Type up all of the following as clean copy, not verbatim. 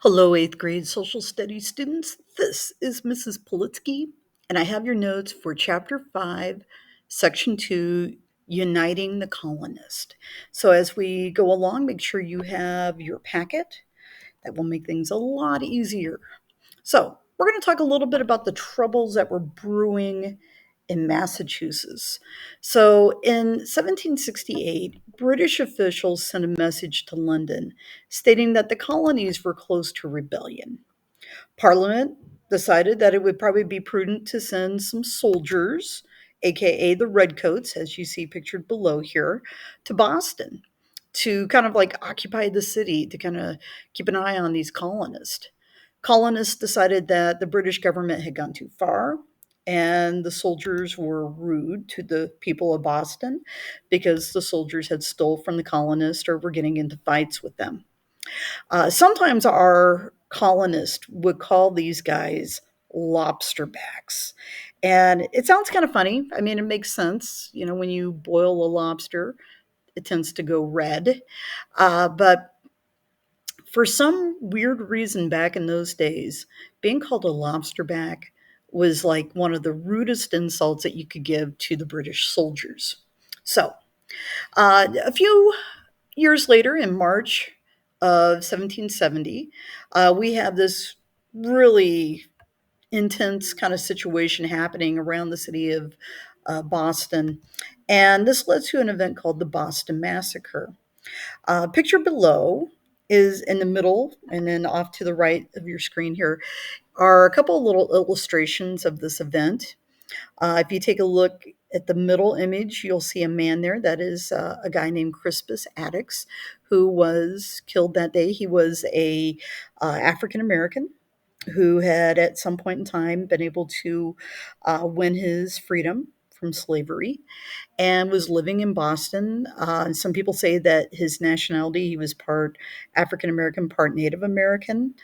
Hello, eighth grade social studies students. This is Mrs. Politsky, and I have your notes for Chapter 5, Section 2, Uniting the Colonist. So, as we go along, make sure you have your packet. That will make things a lot easier. So, we're going to talk a little bit about the troubles that were brewing in Massachusetts. So, in 1768, British officials sent a message to London stating that the colonies were close to rebellion. Parliament decided that it would probably be prudent to send some soldiers, aka the Redcoats, as you see pictured below here, to Boston to kind of like occupy the city to kind of keep an eye on these colonists. Colonists decided that the British government had gone too far and the soldiers were rude to the people of Boston because the soldiers had stole from the colonists or were getting into fights with them. Sometimes our colonists would call these guys lobsterbacks. And it sounds kind of funny. I mean, it makes sense. You know, when you boil a lobster, it tends to go red. But for some weird reason back in those days, being called a lobsterback was like one of the rudest insults that you could give to the British soldiers. So, a few years later, in March of 1770, we have this really intense kind of situation happening around the city of Boston. And this led to an event called the Boston Massacre. Picture below is in the middle, and then off to the right of your screen here are a couple of little illustrations of this event. If you take a look at the middle image, you'll see a man there. That is a guy named Crispus Attucks, who was killed that day. He was a African American who had at some point in time been able to win his freedom from slavery and was living in Boston. Some people say that his nationality, he was part African American, part Native American,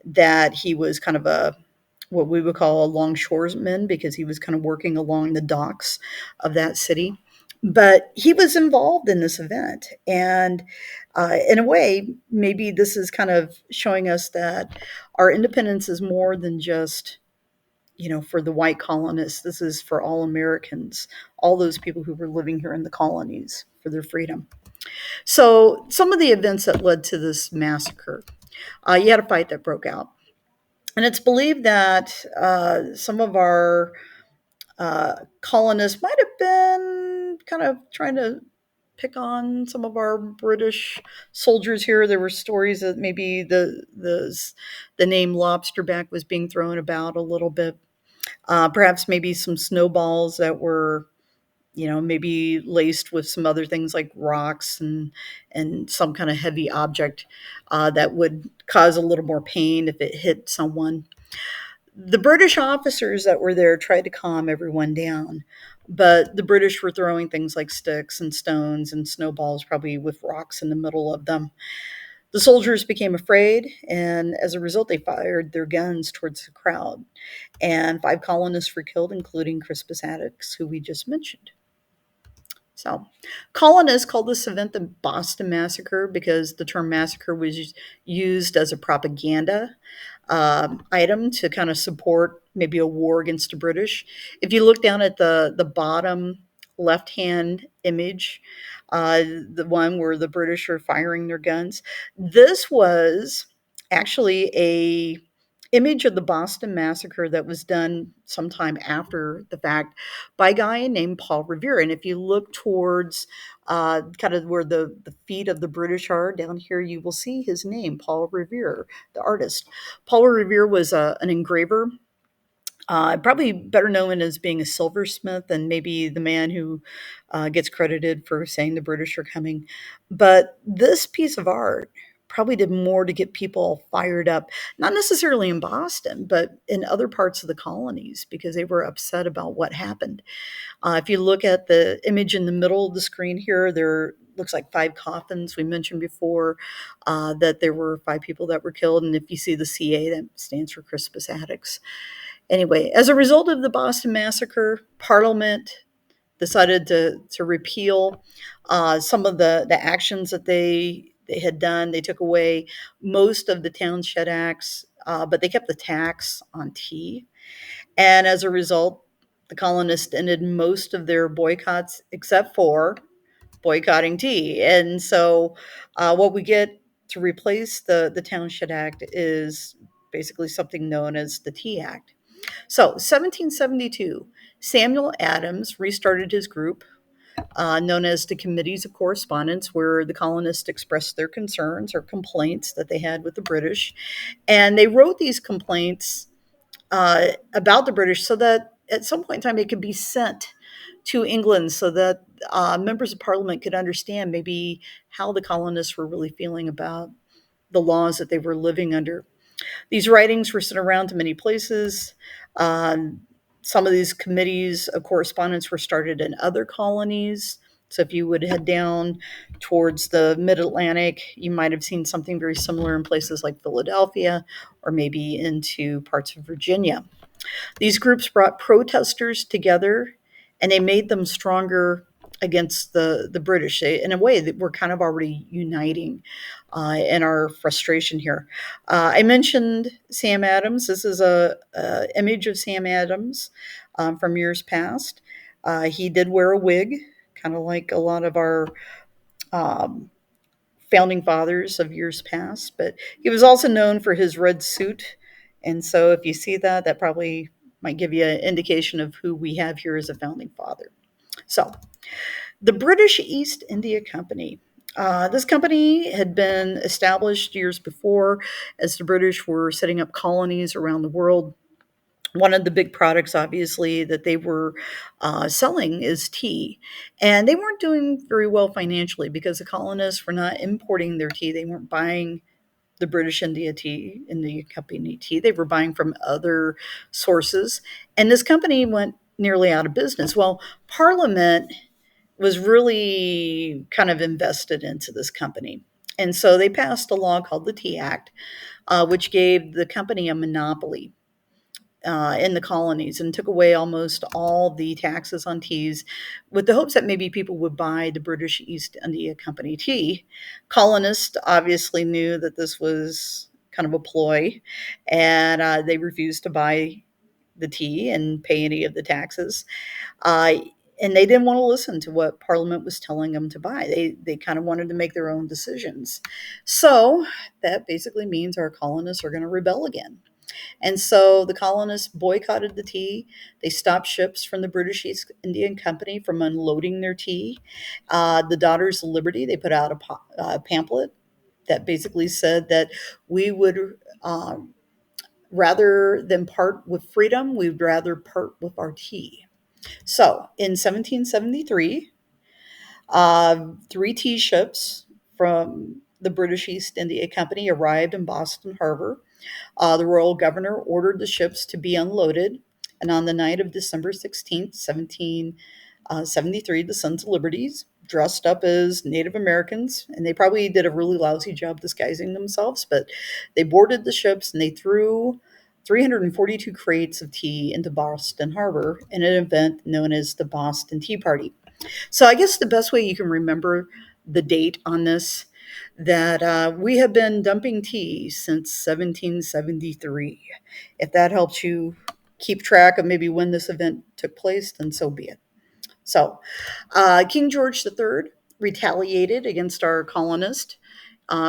that he was kind of a what we would call a longshoreman because he was kind of working along the docks of that city. But he was involved in this event. And in a way, maybe this is kind of showing us that our independence is more than just for the white colonists. This is for all Americans, all those people who were living here in the colonies for their freedom. So, some of the events that led to this massacre, you had a fight that broke out. And it's believed that some of our colonists might have been kind of trying to pick on some of our British soldiers here. There were stories that maybe the name lobsterback was being thrown about a little bit. Perhaps maybe some snowballs that were, maybe laced with some other things like rocks and some kind of heavy object that would cause a little more pain if it hit someone. The British officers that were there tried to calm everyone down, but the British were throwing things like sticks and stones and snowballs, probably with rocks in the middle of them. The soldiers became afraid, and as a result, they fired their guns towards the crowd. And 5 colonists were killed, including Crispus Attucks, who we just mentioned. So, colonists called this event the Boston Massacre because the term massacre was used as a propaganda item to kind of support maybe a war against the British. If you look down at the bottom left hand image, the one where the British are firing their guns, this was actually a image of the Boston Massacre that was done sometime after the fact by a guy named Paul Revere. And if you look towards kind of where the feet of the British are down here, you will see his name, Paul Revere, the artist. Paul Revere was an engraver. Probably better known as being a silversmith and maybe the man who gets credited for saying the British are coming. But this piece of art probably did more to get people fired up, not necessarily in Boston, but in other parts of the colonies because they were upset about what happened. If you look at the image in the middle of the screen here, there looks like 5 coffins. We mentioned before that there were 5 people that were killed. And if you see the CA, that stands for Crispus Attucks. Anyway, as a result of the Boston Massacre, Parliament decided to repeal some of the actions that they they had done. They took away most of the township acts, but they kept the tax on tea. And as a result, the colonists ended most of their boycotts except for boycotting tea. And so, what we get to replace the Township Act is basically something known as the Tea Act. So, 1772, Samuel Adams restarted his group, known as the Committees of Correspondence, where the colonists expressed their concerns or complaints that they had with the British. And they wrote these complaints about the British so that at some point in time it could be sent to England so that members of Parliament could understand maybe how the colonists were really feeling about the laws that they were living under. These writings were sent around to many places. Um, some of these committees of correspondence were started in other colonies. So if you would head down towards the mid Atlantic, you might have seen something very similar in places like Philadelphia or maybe into parts of Virginia. These groups brought protesters together and they made them stronger against the British. In a way, that we're kind of already uniting in our frustration here. I mentioned Sam Adams. This is a image of Sam Adams from years past. He did wear a wig, kind of like a lot of our um, founding fathers of years past, but he was also known for his red suit. And so if you see that, that probably might give you an indication of who we have here as a founding father. So, the British East India Company. This company had been established years before as the British were setting up colonies around the world. One of the big products, obviously, that they were selling is tea. And they weren't doing very well financially because the colonists were not importing their tea. They weren't buying the British India Company tea. They were buying from other sources. And this company went nearly out of business. Well, Parliament was really kind of invested into this company. And so they passed a law called the Tea Act, which gave the company a monopoly in the colonies and took away almost all the taxes on teas with the hopes that maybe people would buy the British East India Company tea. Colonists obviously knew that this was kind of a ploy and they refused to buy the tea and pay any of the taxes. Uh, and they didn't want to listen to what Parliament was telling them to buy. They kind of wanted to make their own decisions. So that basically means our colonists are going to rebel again. And so the colonists boycotted the tea. They stopped ships from the British East Indian Company from unloading their tea. The Daughters of Liberty, they put out a pamphlet that basically said that we would, rather than part with freedom, we'd rather part with our tea. So in 1773, three tea ships from the British East India Company arrived in Boston Harbor. The royal governor ordered the ships to be unloaded, and on the night of December 16th, 1773, the Sons of Liberty, dressed up as Native Americans, and they probably did a really lousy job disguising themselves, but they boarded the ships and they threw 342 crates of tea into Boston Harbor in an event known as the Boston Tea Party. So I guess the best way you can remember the date on this that we have been dumping tea since 1773. If that helps you keep track of maybe when this event took place, then so be it. So, King George III retaliated against our colonists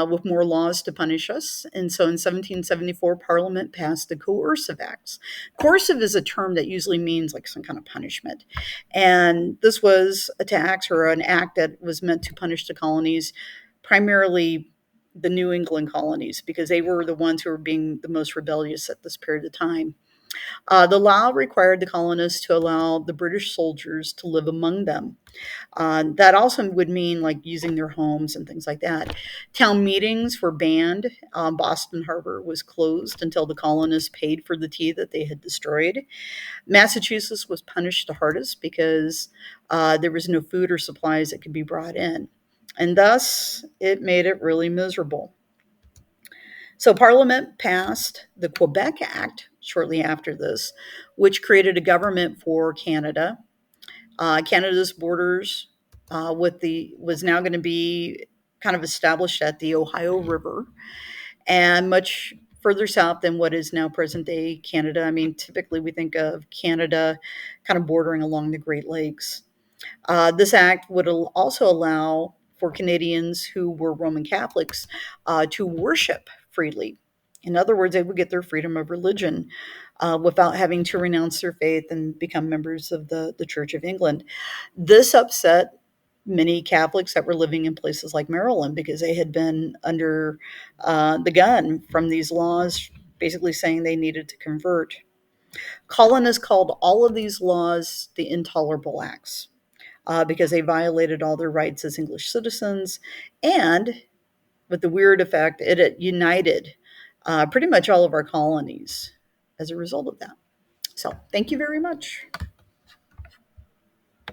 with more laws to punish us. And so in 1774, Parliament passed the Coercive Acts. Coercive is a term that usually means like some kind of punishment. And this was a tax or an act that was meant to punish the colonies, primarily the New England colonies, because they were the ones who were being the most rebellious at this period of time. The law required the colonists to allow the British soldiers to live among them. That also would mean like using their homes and things like that. Town meetings were banned. Boston Harbor was closed until the colonists paid for the tea that they had destroyed. Massachusetts was punished the hardest because there was no food or supplies that could be brought in. And thus, it made it really miserable. So Parliament passed the Quebec Act shortly after this, which created a government for Canada. Canada's borders with the was now going to be kind of established at the Ohio River and much further south than what is now present day Canada. I mean, typically we think of Canada kind of bordering along the Great Lakes. This act would also allow for Canadians who were Roman Catholics to worship freely. In other words, they would get their freedom of religion without having to renounce their faith and become members of the Church of England. This upset many Catholics that were living in places like Maryland because they had been under the gun from these laws, basically saying they needed to convert. Colonists called all of these laws the Intolerable Acts because they violated all their rights as English citizens. And with the weird effect, it united pretty much all of our colonies as a result of that. So, thank you very much.